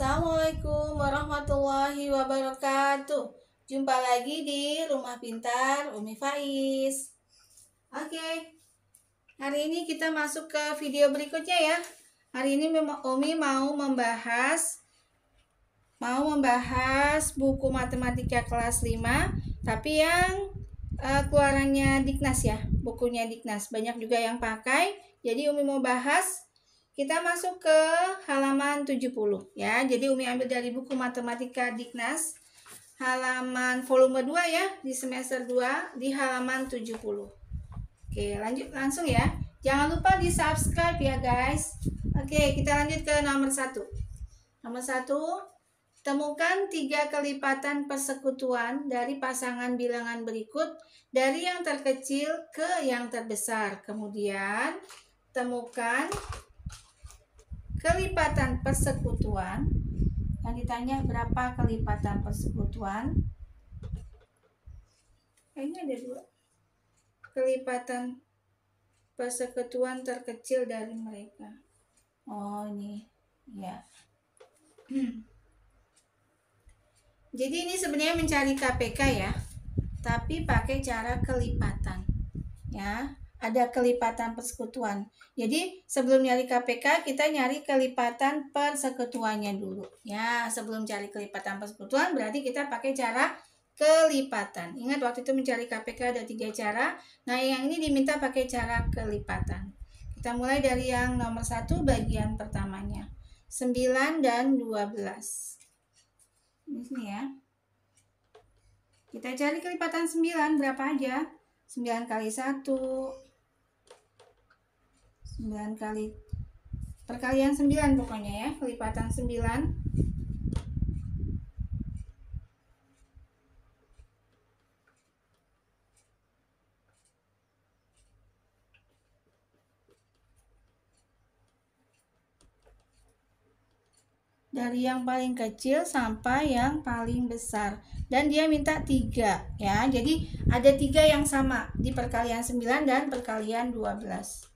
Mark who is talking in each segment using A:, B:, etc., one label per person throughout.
A: Assalamualaikum warahmatullahi wabarakatuh. Jumpa lagi di Rumah Pintar Umi Faiz. Oke, hari ini kita masuk ke video berikutnya ya. Hari ini Umi mau membahas buku matematika kelas 5, tapi yang keluarannya Dignas ya, bukunya Dignas. Banyak juga yang pakai. Jadi Umi mau bahas, kita masuk ke halaman 70 ya. Jadi Umi ambil dari buku matematika Dignas halaman volume 2 ya, di semester 2 di halaman 70. Oke, lanjut langsung ya. Jangan lupa di subscribe ya guys. Oke, kita lanjut ke nomor 1. Nomor 1, temukan 3 kelipatan persekutuan dari pasangan bilangan berikut dari yang terkecil ke yang terbesar. Kemudian temukan kelipatan persekutuan. Yang ditanya berapa kelipatan persekutuan? Ini ada 2. Kelipatan persekutuan terkecil dari mereka. Oh, ini ya. Jadi ini sebenarnya mencari KPK ya, tapi pakai cara kelipatan ya. Ada kelipatan persekutuan. Jadi sebelum nyari KPK kita nyari kelipatan persekutuannya dulu ya. Sebelum cari kelipatan persekutuan berarti kita pakai cara kelipatan. Ingat waktu itu mencari KPK ada 3 cara. Nah yang ini diminta pakai cara kelipatan. Kita mulai dari yang nomor 1 bagian pertamanya, 9 dan 12. Di sini ya. Kita cari kelipatan 9 berapa aja? 9 kali 1, 9 kali perkalian 9 pokoknya ya, kelipatan 9. Dari yang paling kecil sampai yang paling besar. Dan dia minta 3 ya. Jadi ada 3 yang sama di perkalian 9 dan perkalian 12.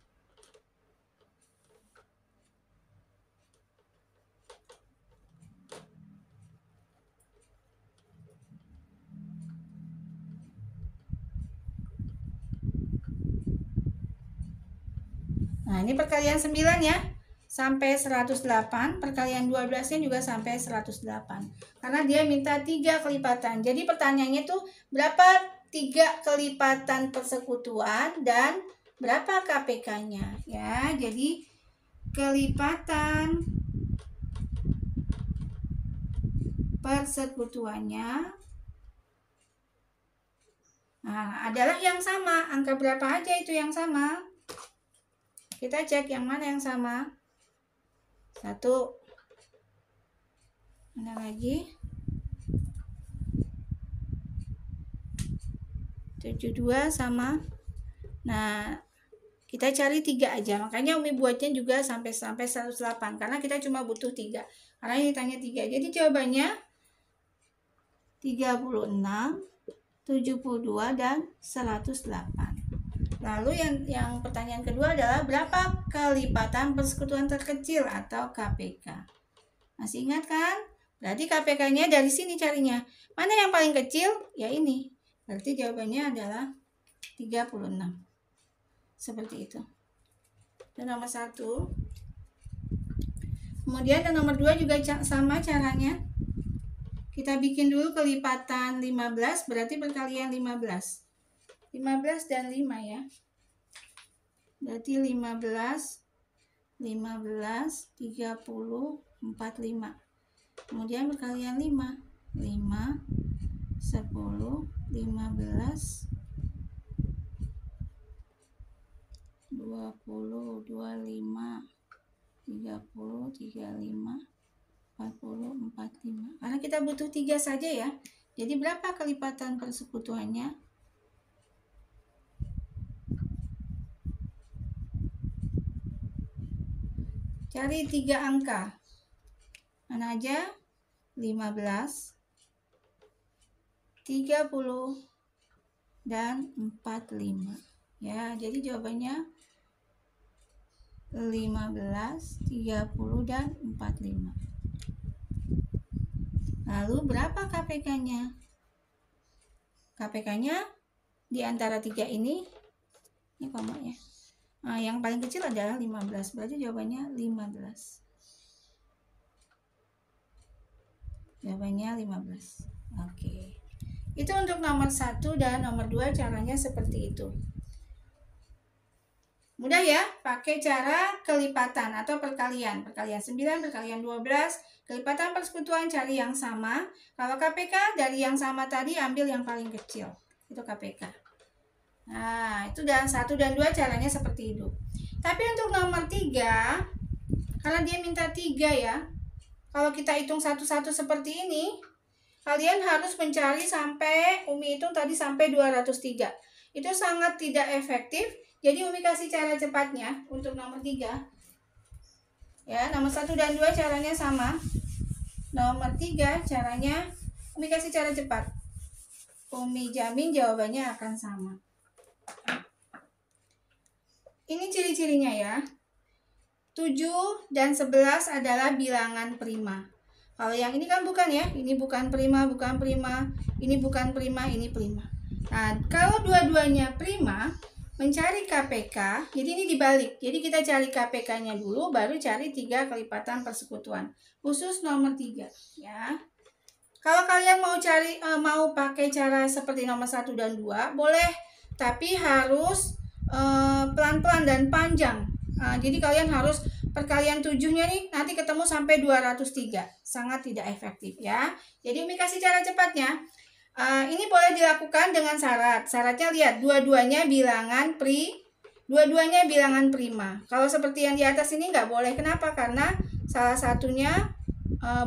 A: Nah, ini perkalian 9 ya. Sampai 108, perkalian 12-nya juga sampai 108. Karena dia minta 3 kelipatan. Jadi pertanyaannya tuh berapa 3 kelipatan persekutuan dan berapa KPK-nya ya. Jadi kelipatan persekutuannya adalah yang sama. Angka berapa aja itu yang sama? Kita cek yang mana yang sama. 1. Mana lagi? 72 sama. Nah, kita cari 3 aja. Makanya Umi buatnya juga sampai 108 karena kita cuma butuh 3. Karena ini tanya 3. Jadi jawabannya 36, 72 dan 108. Lalu yang pertanyaan kedua adalah berapa kelipatan persekutuan terkecil atau KPK. Masih ingat kan? Berarti KPK-nya dari sini carinya. Mana yang paling kecil? Ya ini. Berarti jawabannya adalah 36. Seperti itu. Dan nomor 1. Kemudian dan nomor 2 juga sama caranya. Kita bikin dulu kelipatan 15, berarti perkalian 15. 15 dan 5 ya. Berarti 15, 30, 45. Kemudian perkalian 5. 5, 10, 15, 20, 25, 30, 35, 40, 45. Karena kita butuh 3 saja ya. Jadi berapa kelipatan persekutuannya? Cari 3 angka. Mana aja? 15, 30, dan 45. Ya, jadi jawabannya 15, 30, dan 45. Lalu berapa KPK-nya? KPK-nya di antara 3 ini koma ya. Nah, yang paling kecil adalah 15. Berarti jawabannya 15. Jawabannya 15. Oke. Itu untuk nomor 1 dan nomor 2 caranya seperti itu. Mudah ya, pakai cara kelipatan atau perkalian. Perkalian 9, perkalian 12, kelipatan persekutuan cari yang sama. Kalau KPK dari yang sama tadi ambil yang paling kecil. Itu KPK. Nah, itu dan 1 dan 2 caranya seperti itu. Tapi untuk nomor 3, karena dia minta 3 ya. Kalau kita hitung satu-satu seperti ini, kalian harus mencari sampai, Umi hitung tadi sampai 203. Itu sangat tidak efektif. Jadi Umi kasih cara cepatnya untuk nomor 3. Ya, nomor 1 dan 2 caranya sama. Nomor 3 caranya Umi kasih cara cepat. Umi jamin jawabannya akan sama. Ini ciri-cirinya ya. 7 dan 11 adalah bilangan prima. Kalau yang ini kan bukan ya. Ini bukan prima, bukan prima. Ini bukan prima, ini prima. Nah, kalau dua-duanya prima, mencari KPK, jadi ini dibalik. Jadi kita cari KPK-nya dulu, baru cari 3 kelipatan persekutuan. Khusus nomor 3 ya. Kalau kalian mau pakai cara seperti nomor 1 dan 2, boleh, tapi harus pelan-pelan dan panjang. Jadi kalian harus perkalian 7-nya nih nanti ketemu sampai 203. Sangat tidak efektif ya. Jadi Umi kasih cara cepatnya. Ini boleh dilakukan dengan syarat. Syaratnya lihat, dua-duanya bilangan prima. Kalau seperti yang di atas ini nggak boleh. Kenapa? Karena salah satunya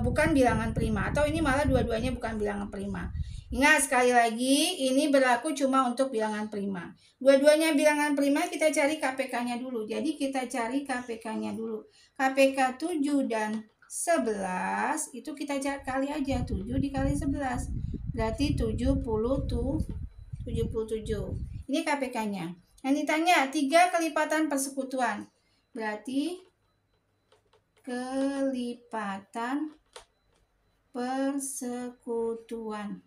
A: bukan bilangan prima. Atau ini malah dua-duanya bukan bilangan prima. Ingat sekali lagi, ini berlaku cuma untuk bilangan prima. Dua-duanya bilangan prima, kita cari KPK-nya dulu. Jadi kita cari KPK-nya dulu. KPK 7 dan 11, itu kita kali aja. 7 dikali 11. Berarti 77. Ini KPK-nya. Yang ditanya 3 kelipatan persekutuan. Berarti kelipatan persekutuan.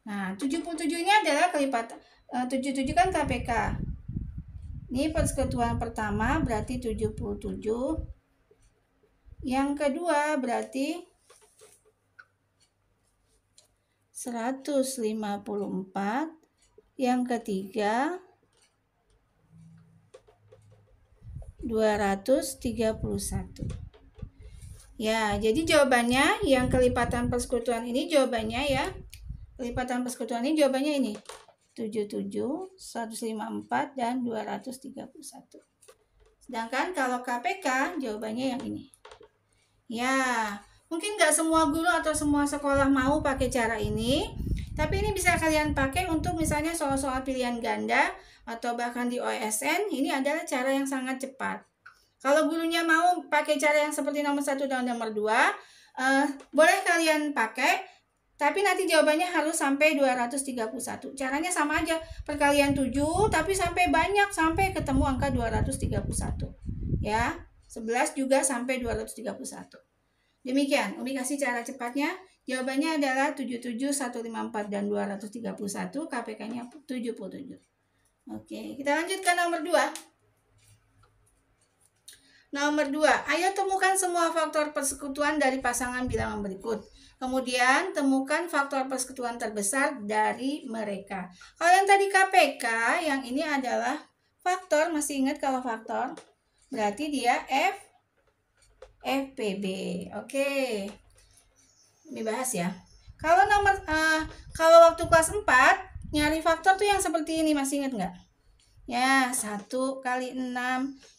A: Nah, 77 ini adalah kelipatan. 77 kan KPK. Ini persekutuan pertama berarti 77. Yang kedua berarti 154. Yang ketiga 231. Ya, jadi jawabannya yang kelipatan persekutuan ini jawabannya ya. Kelipatan persekutuan ini jawabannya ini. 77, 154 dan 231. Sedangkan kalau KPK jawabannya yang ini. Ya, mungkin nggak semua guru atau semua sekolah mau pakai cara ini, tapi ini bisa kalian pakai untuk misalnya soal-soal pilihan ganda atau bahkan di OSN. Ini adalah cara yang sangat cepat. Kalau gurunya mau pakai cara yang seperti nomor 1 dan nomor 2, boleh kalian pakai, tapi nanti jawabannya harus sampai 231. Caranya sama aja, perkalian 7, tapi sampai banyak, sampai ketemu angka 231. Ya, 11 juga sampai 231. Demikian, Umi kasih cara cepatnya. Jawabannya adalah 77, 154, dan 231. KPK-nya 77. Oke, kita lanjutkan nomor 2. Nomor 2, ayo temukan semua faktor persekutuan dari pasangan bilangan berikut. Kemudian temukan faktor persekutuan terbesar dari mereka. Kalau yang tadi KPK, yang ini adalah faktor, masih ingat kalau faktor? Berarti dia FPB. Oke. Ini bahas ya. Kalau kalau waktu kelas 4 nyari faktor tuh yang seperti ini, masih ingat nggak? Ya, 1 kali 6,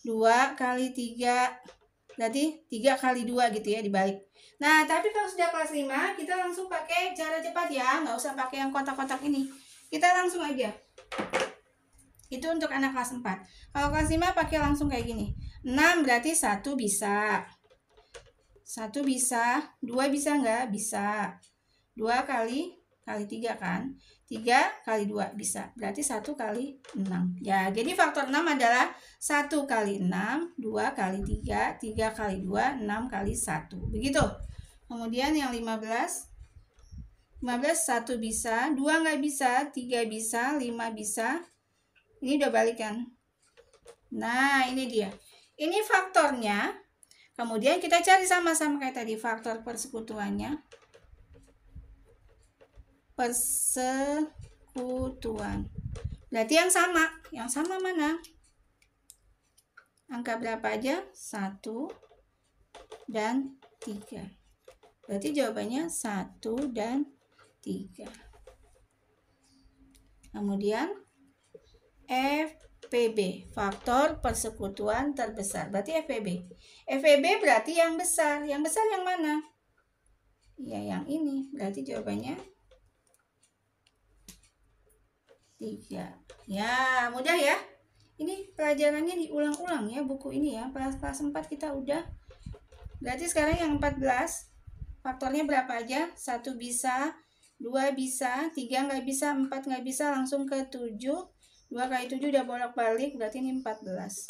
A: 2 kali 3, berarti 3 kali 2 gitu ya, dibalik. Nah, tapi kalau sudah kelas 5, kita langsung pakai cara cepat ya, nggak usah pakai yang kotak-kotak ini. Kita langsung aja. Itu untuk anak kelas 4. Kalau kelas 5 pakai langsung kayak gini. 6 berarti 1 bisa. 1 bisa, 2 bisa nggak? Bisa. 2 kali 3 kan? 3 kali 2 bisa. Berarti 1 kali 6. Ya, jadi faktor 6 adalah 1 kali 6, 2 kali 3, 3 kali 2, 6 kali 1. Begitu. Kemudian yang 15, 15 1 bisa, 2 nggak bisa, 3 bisa, 5 bisa. Ini udah balikan. Nah, ini dia. Ini faktornya. Kemudian kita cari sama-sama kayak tadi faktor persekutuannya. Persekutuan. Berarti yang sama. Yang sama mana? Angka berapa aja? 1 dan 3. Berarti jawabannya 1 dan 3. Kemudian FPB, faktor persekutuan terbesar. Berarti FPB. FPB berarti yang besar. Yang besar yang mana? Ya, yang ini. Berarti jawabannya 3. Ya, mudah ya. Ini pelajarannya diulang-ulang ya, buku ini ya. Kelas 4 kita udah. Berarti sekarang yang 14. Faktornya berapa aja? 1 bisa, 2 bisa, 3 nggak bisa, 4 nggak bisa, langsung ke 7. 2 kali 7 udah bolak-balik, berarti ini 14.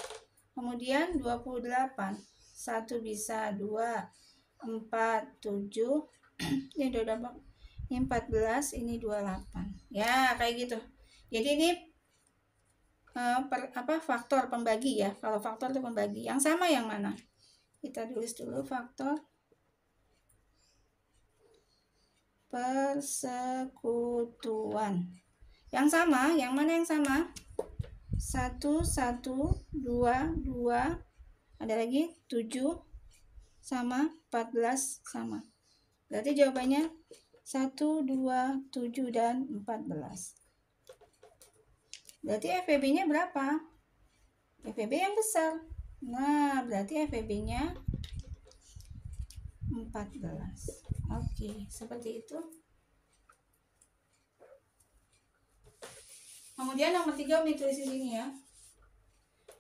A: Kemudian 28. 1 bisa, 2, 4, 7. Ini udah ini 14, ini 28. Ya, kayak gitu. Jadi ini faktor pembagi ya. Kalau faktor itu pembagi. Yang sama yang mana? Kita tulis dulu faktor persekutuan. Yang sama, yang mana yang sama? 1, 1, 2, 2. Ada lagi 7 sama 14 sama. Berarti jawabannya 1, 2, 7, dan 14. Berarti FPB-nya berapa? FPB yang besar. Nah, berarti FPB-nya 14. Oke, seperti itu. Kemudian nomor 3 Umi tulis di sini ya.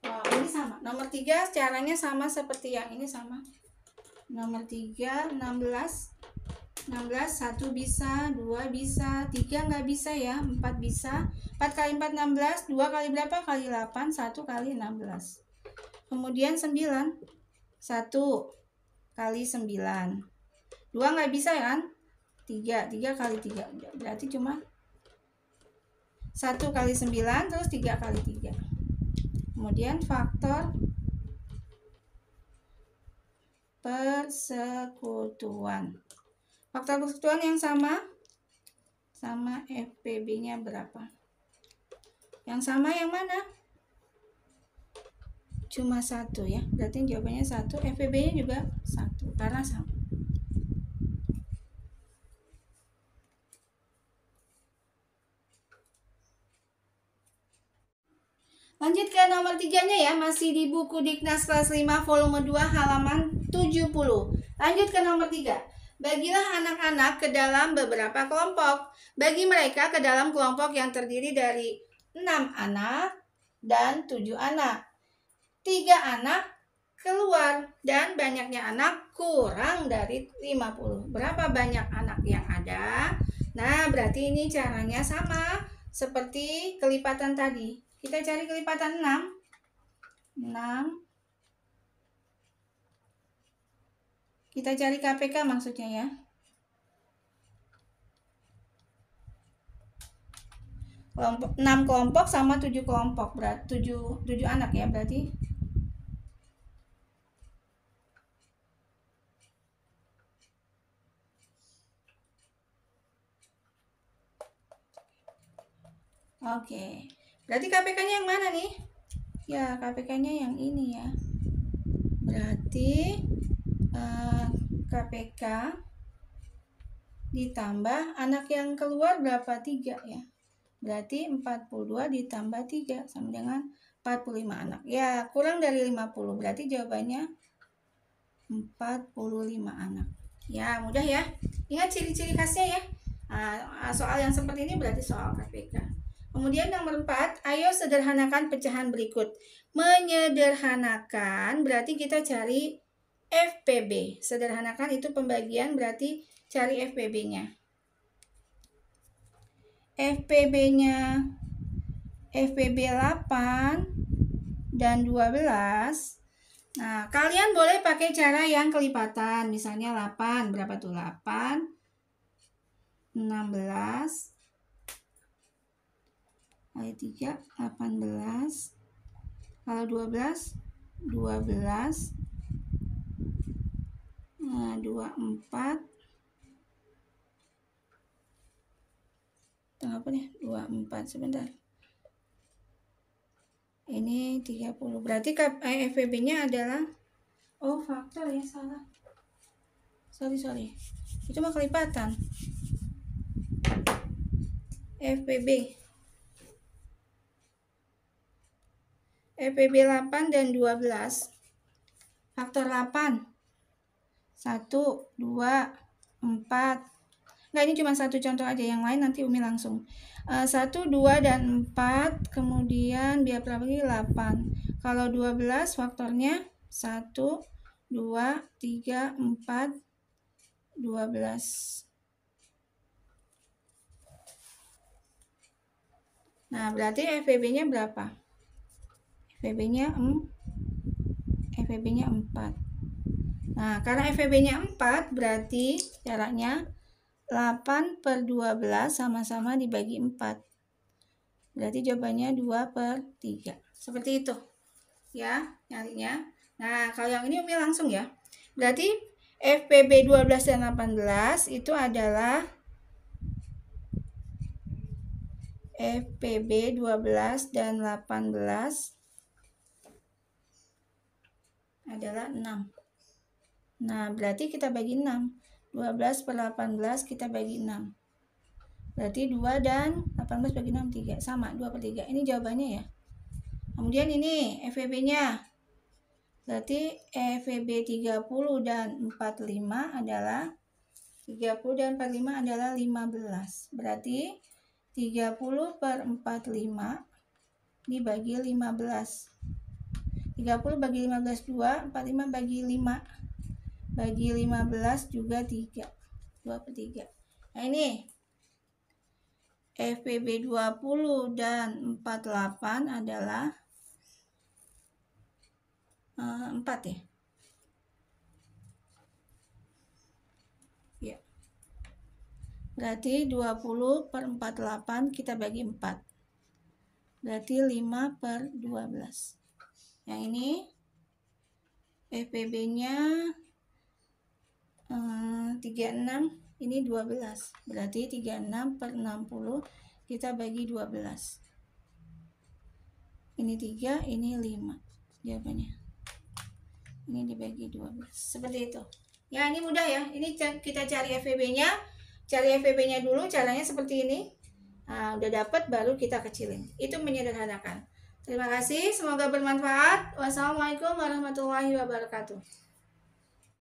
A: Wow, ini sama. Nomor 3 caranya sama seperti yang ini sama. Nomor 3 16. 16 1 bisa, 2 bisa, 3 nggak bisa ya, 4 bisa. 4 kali 4 16, 2 kali berapa? Kali 8, 1 kali 16. Kemudian 9. 1 kali 9. 2 nggak bisa kan? 3 kali 3. Berarti cuma 1 kali 9 terus 3 kali 3. Kemudian faktor persekutuan. Faktor persekutuan yang sama FPB-nya berapa? Yang sama yang mana? Cuma 1 ya. Berarti jawabannya 1. FPB-nya juga 1 karena sama. Lanjut ke nomor 3-nya ya, masih di buku Diknas kelas 5 volume 2 halaman 70. Lanjut ke nomor 3. Bagilah anak-anak ke dalam beberapa kelompok. Bagi mereka ke dalam kelompok yang terdiri dari 6 anak dan 7 anak. 3 anak keluar dan banyaknya anak kurang dari 50. Berapa banyak anak yang ada? Nah, berarti ini caranya sama seperti kelipatan tadi. Kita cari kelipatan 6. Kita cari KPK maksudnya ya. 6 kelompok sama 7 kelompok. Berarti 7 anak ya berarti. Oke. Berarti KPK-nya yang mana nih? Ya, KPK-nya yang ini ya. Berarti KPK ditambah anak yang keluar berapa? 3 ya. Berarti 42 ditambah 3 sama dengan 45 anak. Ya, kurang dari 50. Berarti jawabannya 45 anak. Ya, mudah ya. Ingat ciri-ciri khasnya ya. Soal yang seperti ini berarti soal KPK. Kemudian nomor 4, ayo sederhanakan pecahan berikut. Menyederhanakan berarti kita cari FPB. Sederhanakan itu pembagian berarti cari FPB-nya. FPB-nya FPB 8 dan 12. Nah, kalian boleh pakai cara yang kelipatan. Misalnya 8, berapa tuh 8? 16. Kali 3, 18. Kalau 12, 12. Nah, 24. Tengah apa nih? 24, sebentar. Ini 30. Berarti FPB-nya adalah, oh faktor ya, salah. Sorry. Itu mah kelipatan. FPB 8 dan 12. Faktor 8. 1, 2, 4. Enggak, ini cuma satu contoh aja, yang lain nanti Umi langsung. 1, 2, dan 4. Kemudian biar berapa lagi? 8. Kalau 12 faktornya 1, 2, 3, 4, 12. Nah, berarti FPB-nya berapa? FPB-nya 4. Nah, karena FPB-nya 4, berarti caranya 8 per 12 sama-sama dibagi 4. Berarti jawabannya 2/3. Seperti itu. Ya, nyarinya. Nah, kalau yang ini Umi langsung ya. Berarti FPB 12 dan 18 itu adalah FPB 12 dan 18 adalah 6. Nah, berarti kita bagi 6. 12 per 18 kita bagi 6. Berarti 2 dan 18 bagi 6, 3. Sama, 2/3. Ini jawabannya ya. Kemudian ini FPB-nya. Berarti FPB 30 dan 45 adalah 30 dan 45 adalah 15. Berarti 30 per 45 dibagi 15. 30 bagi 15 2, 45 bagi 5. Bagi 15 juga 3. 2/3. Nah, ini FPB 20 dan 48 adalah 4 ya. Ya. Berarti 20 per 48 kita bagi 4. Berarti 5 per 12. Yang ini FPB-nya 36, ini 12. Berarti 36 per 60 kita bagi 12. Ini 3, ini 5 jawabannya. Ini dibagi 12. Seperti itu. Ya, ini mudah ya. Ini kita cari FPB-nya. Cari FPB-nya dulu, caranya seperti ini. Nah, udah dapat baru kita kecilin. Itu menyederhanakan. Terima kasih, semoga bermanfaat. Wassalamualaikum warahmatullahi wabarakatuh.